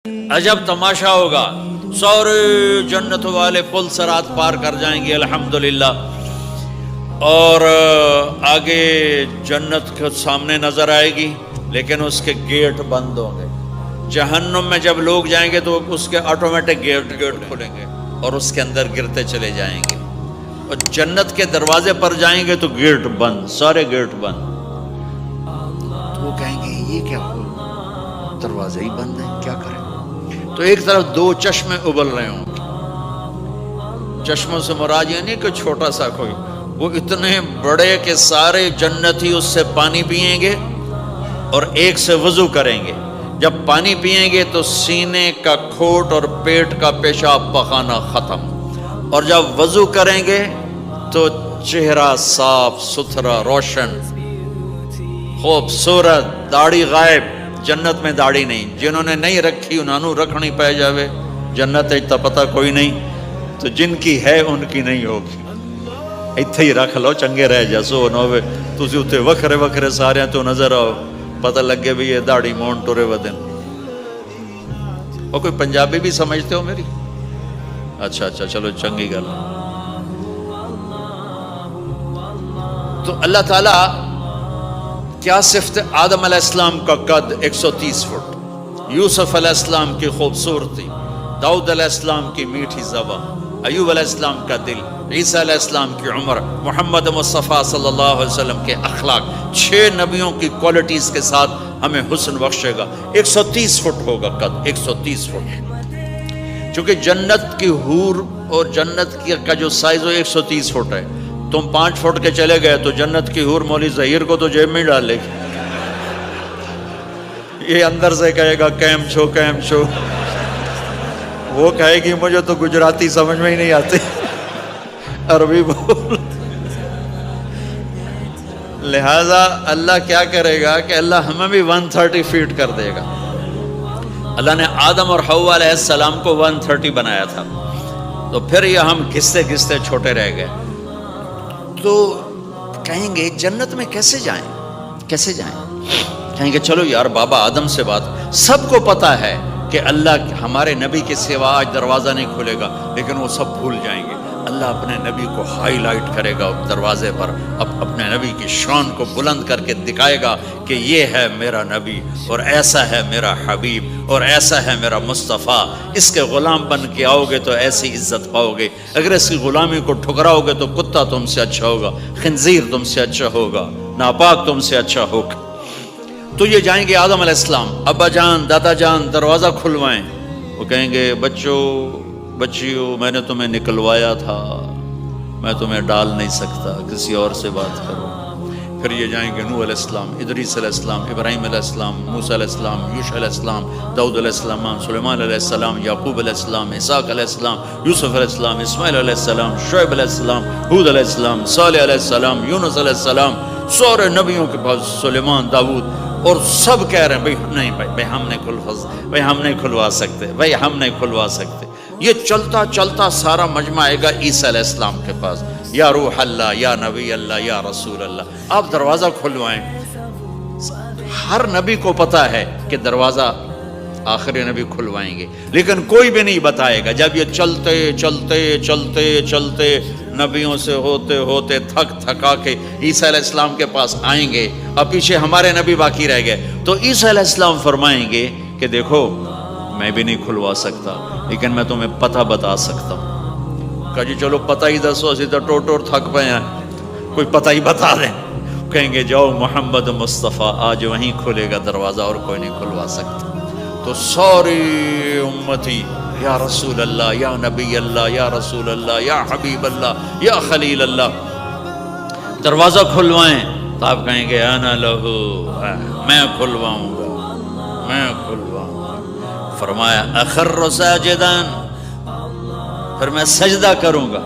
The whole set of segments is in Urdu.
عجب تماشا ہوگا، سارے جنت والے پل صراط پار کر جائیں گے الحمدللہ، اور آگے جنت کے سامنے نظر آئے گی لیکن اس کے گیٹ بند ہوں گے۔ جہنم میں جب لوگ جائیں گے تو اس کے آٹومیٹک گیٹ کھلیں گے اور اس کے اندر گرتے چلے جائیں گے، اور جنت کے دروازے پر جائیں گے تو گیٹ بند، سارے گیٹ بند۔ تو وہ کہیں گے یہ کیا ہوا، دروازے ہی بند ہیں، کیا کریں؟ تو ایک طرف دو چشمے ابل رہے ہوں گے، چشموں سے مراد یہ نہیں کہ چھوٹا سا کوئی، وہ اتنے بڑے کہ سارے جنتی اس سے پانی پئیں گے اور ایک سے وضو کریں گے۔ جب پانی پئیں گے تو سینے کا کھوٹ اور پیٹ کا پیشاب پخانہ ختم، اور جب وضو کریں گے تو چہرہ صاف ستھرا روشن خوبصورت، داڑھی غائب۔ جنت میں داڑھی نہیں، جنہوں نے نہیں رکھی انہوں نے رکھنی پہ جاوے، جنت تا پتہ کوئی نہیں، تو جن کی ہے ان کی نہیں ہوگی۔ ایتھے ہی رکھ لو، چنگے رہ جاسو نہ ہوئے تسی اتنے وکھرے وکھرے سارے تو نظر آؤ، پتہ لگے بھی یہ داڑھی مون ٹورے ودن۔ اور کوئی پنجابی بھی سمجھتے ہو میری؟ اچھا چلو چنگی گل۔ تو اللہ تعالیٰ کیا صفت، آدم علیہ السلام کا قد 130 فٹ، یوسف علیہ السلام کی خوبصورتی، داؤد علیہ السلام کی میٹھی زبان، ایوب علیہ السلام کا دل، عیسیٰ علیہ السلام کی عمر، محمد مصطفیٰ صلی اللہ علیہ وسلم کے اخلاق، 6 نبیوں کی کوالٹیز کے ساتھ ہمیں حسن بخشے گا۔ 130 فٹ ہوگا قد، 130 فٹ، چونکہ جنت کی حور اور جنت کا جو سائز ہو 130 فٹ ہے۔ تم 5 فٹ کے چلے گئے تو جنت کی حور مولوی ظہیر کو تو جیب میں ڈال لے گی، یہ اندر سے کہے گا کیم چھو، وہ کہے گی مجھے تو گجراتی سمجھ میں ہی نہیں آتی، عربی بول۔ لہذا اللہ کیا کرے گا کہ اللہ ہمیں بھی 130 فیٹ کر دے گا۔ اللہ نے آدم اور حوا علیہ السلام کو 130 بنایا تھا، تو پھر یہ ہم گھستے گھستے چھوٹے رہ گئے۔ تو کہیں گے جنت میں کیسے جائیں؟ کہیں گے چلو یار بابا آدم سے بات، سب کو پتا ہے کہ اللہ ہمارے نبی کے سوا آج دروازہ نہیں کھلے گا، لیکن وہ سب بھول جائیں گے۔ اللہ اپنے نبی کو ہائی لائٹ کرے گا دروازے پر، اپنے نبی کی شان کو بلند کر کے دکھائے گا کہ یہ ہے میرا نبی، اور ایسا ہے میرا حبیب، اور ایسا ہے میرا مصطفیٰ۔ اس کے غلام بن کے آؤ گے تو ایسی عزت پاؤ گے، اگر اس کی غلامی کو ٹھکراؤ گے تو کتا تم سے اچھا ہوگا، خنزیر تم سے اچھا ہوگا، ناپاک تم سے اچھا ہوگا۔ تو یہ جائیں گے آدم علیہ السلام، ابا جان دادا جان دروازہ کھلوائیں۔ وہ کہیں گے بچیو میں نے تمہیں نکلوایا تھا، میں تمہیں ڈال نہیں سکتا، کسی اور سے بات کرو۔ پھر یہ جائیں گے نوح علیہ السلام، ادریس علیہ السلام، ابراہیم علیہ السلام، موسیٰ علیہ السلام، یوشع علیہ السلام، داؤد علیہ السلام، سلیمان علیہ السلام، یعقوب علیہ السلام، اسحاق علیہ السلام، یوسف علیہ السلام، اسماعیل علیہ السلام، شعیب علیہ السلام، ہود علیہ السلام، صالح علیہ السلام، یونس علیہ السلام، سارے نبیوں کے پاس، سلیمان، داؤد، اور سب کہہ رہے ہیں بھائی ہم نہیں کھلوا سکتے۔ یہ چلتا چلتا سارا مجمع آئے گا عیسیٰ علیہ السلام کے پاس، یا روح اللہ، یا نبی اللہ، یا رسول اللہ، آپ دروازہ کھلوائیں۔ ہر نبی کو پتا ہے کہ دروازہ آخری نبی کھلوائیں گے، لیکن کوئی بھی نہیں بتائے گا۔ جب یہ چلتے نبیوں سے ہوتے تھکا کے عیسیٰ علیہ السلام کے پاس آئیں گے، اب پیچھے ہمارے نبی باقی رہ گئے، تو عیسیٰ علیہ السلام فرمائیں گے کہ دیکھو میں بھی نہیں کھلوا سکتا، لیکن میں تمہیں پتہ بتا سکتا ہوں۔ کہا جی چلو پتہ ہی دسو، اسی تو ٹور تھک پئے ہیں، کوئی پتہ ہی بتا دیں۔ کہیں گے جاؤ محمد مصطفیٰ، آج وہیں کھلے گا دروازہ، اور کوئی نہیں کھلوا سکتا۔ تو ساری امتی یا رسول اللہ، یا نبی اللہ، یا رسول اللہ، یا حبیب اللہ، یا خلیل اللہ، دروازہ کھلوائیں۔ تو آپ کہیں گے انا لہو، میں کھلواؤں گا۔ فرمایا اخر ساجدان، پھر میں سجدہ کروں گا،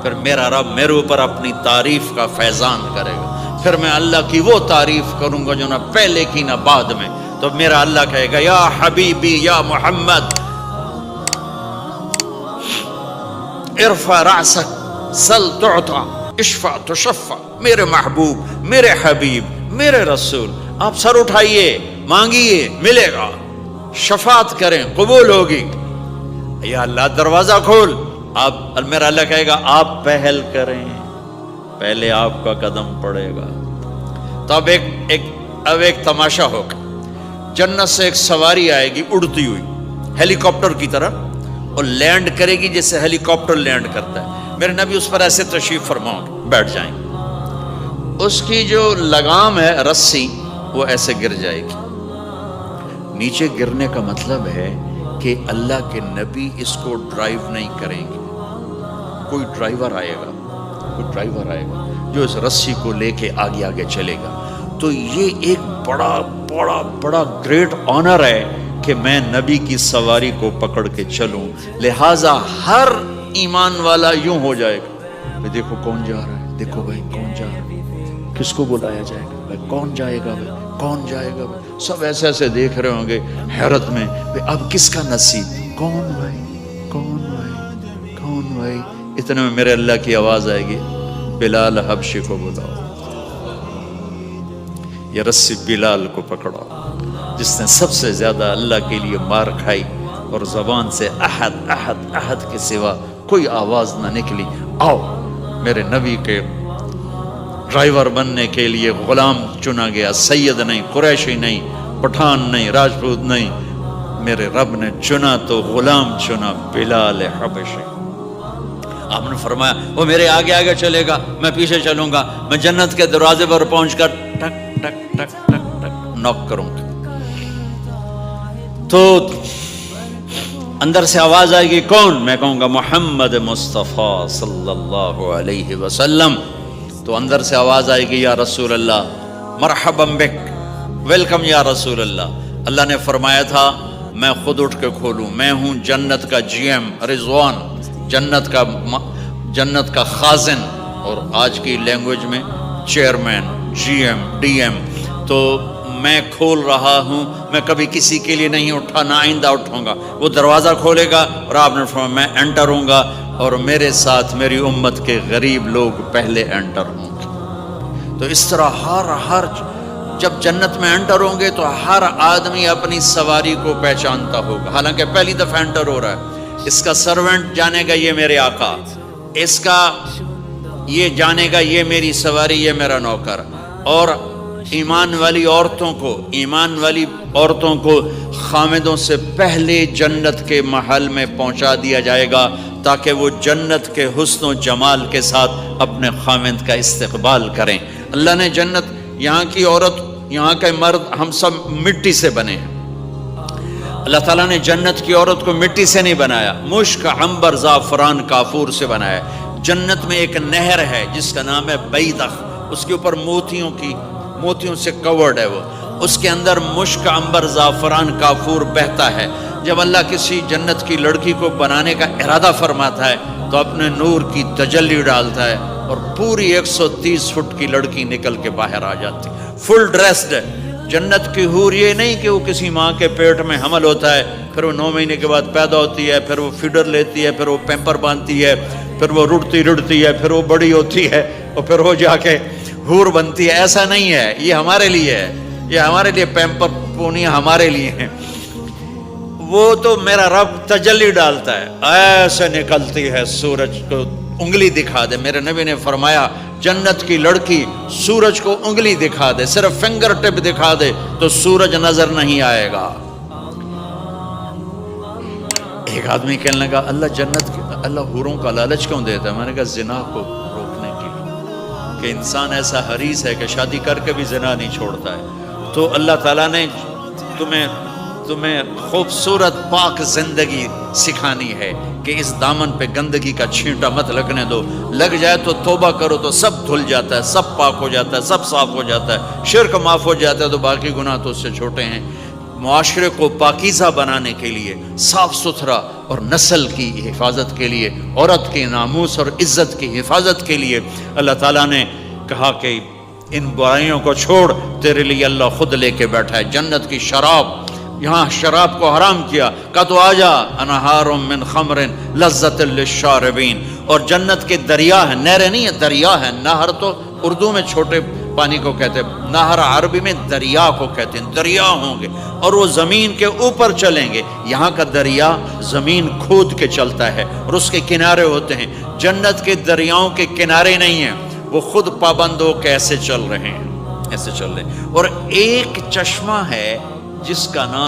پھر میرا رب میرے اوپر اپنی تعریف کا فیضان کرے گا، پھر میں اللہ کی وہ تعریف کروں گا جو نہ پہلے کی نہ بعد میں۔ تو میرا اللہ کہے گا یا حبیبی یا محمد ارفع رأسک سل تعطا اشفع تشفع، میرے محبوب، میرے حبیب، میرے رسول، آپ سر اٹھائیے، مانگیے، ملے گا، شفاعت کریں قبول ہوگی. یا اللہ دروازہ کھول. آپ میرا اللہ کہے گا آپ پہل کریں, پہلے آپ کا قدم پڑے گا. تو اب ایک تماشا ہوگا. جنت سے ایک سواری آئے گی اڑتی ہوئی ہیلی کاپٹر کی طرح, اور لینڈ کرے گی جیسے ہیلی کاپٹر لینڈ کرتا ہے. میرے نبی اس پر ایسے تشریف فرماؤ گے, بیٹھ جائیں گے. اس کی جو لگام ہے رسی وہ ایسے گر جائے گی. نیچے گرنے کا مطلب ہے کہ اللہ کے نبی اس کو ڈرائیو نہیں کریں گے. کوئی ڈرائیور آئے گا جو اس رسی کو لے کے آگے آگے چلے گا. تو یہ ایک بڑا بڑا بڑا گریٹ آنر ہے کہ میں نبی کی سواری کو پکڑ کے چلوں. لہٰذا ہر ایمان والا یوں ہو جائے گا, دیکھو کون جا رہا ہے, دیکھو بھائی کون جا رہا ہے, کس کو بلایا جائے گا, بھائی کون جائے گا, بھائی کون جائے گا. بھائی سب ایسے ایسے دیکھ رہے ہوں گے حیرت میں, اب کس کا نصیب, کون بھائی, کون بھائی, کون بھائی. اتنے میں میرے اللہ کی آواز آئے گی, بلال حبشی کو بلاؤ. یہ رسی بلال کو پکڑو جس نے سب سے زیادہ اللہ کے لیے مار کھائی اور زبان سے احد احد احد کے سوا کوئی آواز نہ نکلی. آؤ میرے نبی کے ڈرائیور بننے کے لیے غلام چنا گیا. سید نہیں, قریشی نہیں, پٹھان نہیں, راجپوت نہیں, میرے رب نے چنا تو غلام چنا, بلال حبشی. آپ نے فرمایا وہ میرے آگے آگے چلے گا, میں پیچھے چلوں گا. میں جنت کے دروازے پر پہنچ کر ٹک ٹک ٹک ٹک ٹک نوک کروں گا. تو اندر سے آواز آئے گی, کون؟ میں کہوں گا محمد مصطفیٰ صلی اللہ علیہ وسلم. تو اندر سے آواز آئے گی, یا رسول اللہ, مرحبا بک, ویلکم یا رسول اللہ. اللہ نے فرمایا تھا میں خود اٹھ کے کھولوں, میں ہوں جنت کا جی ایم رضوان, جنت کا خازن, اور آج کی لینگویج میں chairman, G M, D M. تو میں کھول رہا ہوں, میں کبھی کسی کے لیے نہیں اٹھا, نہ آئندہ اٹھوں گا. وہ دروازہ کھولے گا اور آپ نے فرمایا میں انٹر ہوں گا, اور میرے ساتھ میری امت کے غریب لوگ پہلے انٹر ہوں گے. تو اس طرح ہر جب جنت میں انٹر ہوں گے تو ہر آدمی اپنی سواری کو پہچانتا ہوگا. حالانکہ پہلی دفعہ انٹر ہو رہا ہے. اس کا سرونٹ جانے گا یہ میرے آقا, اس کا یہ جانے گا یہ میری سواری, یہ میرا نوکر. اور ایمان والی عورتوں کو خامدوں سے پہلے جنت کے محل میں پہنچا دیا جائے گا تاکہ وہ جنت کے حسن و جمال کے ساتھ اپنے خامد کا استقبال کریں. اللہ نے جنت, یہاں کی عورت, یہاں کے مرد, ہم سب مٹی سے بنے ہیں. اللہ تعالیٰ نے جنت کی عورت کو مٹی سے نہیں بنایا, مشک, عنبر, زعفران, کافور سے بنایا. جنت میں ایک نہر ہے جس کا نام ہے بیدخ, اس کے اوپر موتیوں سے کورڈ ہے. وہ اس کے اندر مشک, عنبر, زعفران, کافور بہتا ہے. جب اللہ کسی جنت کی لڑکی کو بنانے کا ارادہ فرماتا ہے تو اپنے نور کی تجلی ڈالتا ہے اور پوری 130 فٹ کی لڑکی نکل کے باہر آ جاتی, فل ڈریسڈ ہے. جنت کی حور یہ نہیں کہ وہ کسی ماں کے پیٹ میں حمل ہوتا ہے, پھر وہ 9 مہینے کے بعد پیدا ہوتی ہے, پھر وہ فیڈر لیتی ہے, پھر وہ پیمپر باندھتی ہے, پھر وہ رڑتی ہے, پھر وہ بڑی ہوتی ہے, اور پھر وہ جا کے حور بنتی ہے. ایسا نہیں ہے, یہ ہمارے لیے ہے, یہ ہمارے لیے پیمپر پونیاں ہمارے لیے ہیں. وہ تو میرا رب تجلی ڈالتا ہے, ایسے نکلتی ہے سورج کو انگلی دکھا دے. میرے نبی نے فرمایا جنت کی لڑکی سورج کو انگلی دکھا دے, صرف فنگر ٹپ دکھا دے تو سورج نظر نہیں آئے گا. ایک آدمی کہنے لگا اللہ حوروں کا لالچ کیوں دیتا ہے؟ میں نے کہا زنا کو روکنے کے لیے, کہ انسان ایسا حریص ہے کہ شادی کر کے بھی زنا نہیں چھوڑتا ہے. تو اللہ تعالیٰ نے تمہیں خوبصورت پاک زندگی سکھانی ہے کہ اس دامن پہ گندگی کا چھینٹا مت لگنے دو. لگ جائے تو توبہ کرو تو سب دھل جاتا ہے, سب پاک ہو جاتا ہے, سب صاف ہو جاتا ہے, شرک معاف ہو جاتا ہے, تو باقی گناہ تو اس سے چھوٹے ہیں. معاشرے کو پاکیزہ بنانے کے لیے, صاف ستھرا, اور نسل کی حفاظت کے لیے, عورت کے ناموس اور عزت کی حفاظت کے لیے اللہ تعالیٰ نے کہا کہ ان برائیوں کو چھوڑ, تیرے لیے اللہ خود لے کے بیٹھا ہے جنت کی شراب. یہاں شراب کو حرام کیا, کہا تو آجا انہار من خمر لذت للشاربین. اور جنت کے دریا ہے, نہریں نہیں ہے, دریا ہے. نہر تو اردو میں چھوٹے پانی کو کہتے ہیں، نہر عربی میں دریا کو کہتے ہیں، دریا ہوں گے اور وہ زمین کے اوپر چلیں گے۔ یہاں کا دریا زمین کھود کے چلتا ہے اور اس کے کنارے ہوتے ہیں۔ جنت کے دریاؤں کے کنارے نہیں ہیں، وہ خود پابند ہو کے ایسے چل رہے ہیں، ایسے چل رہے ہیں۔ اور ایک چشمہ ہے جس کا نام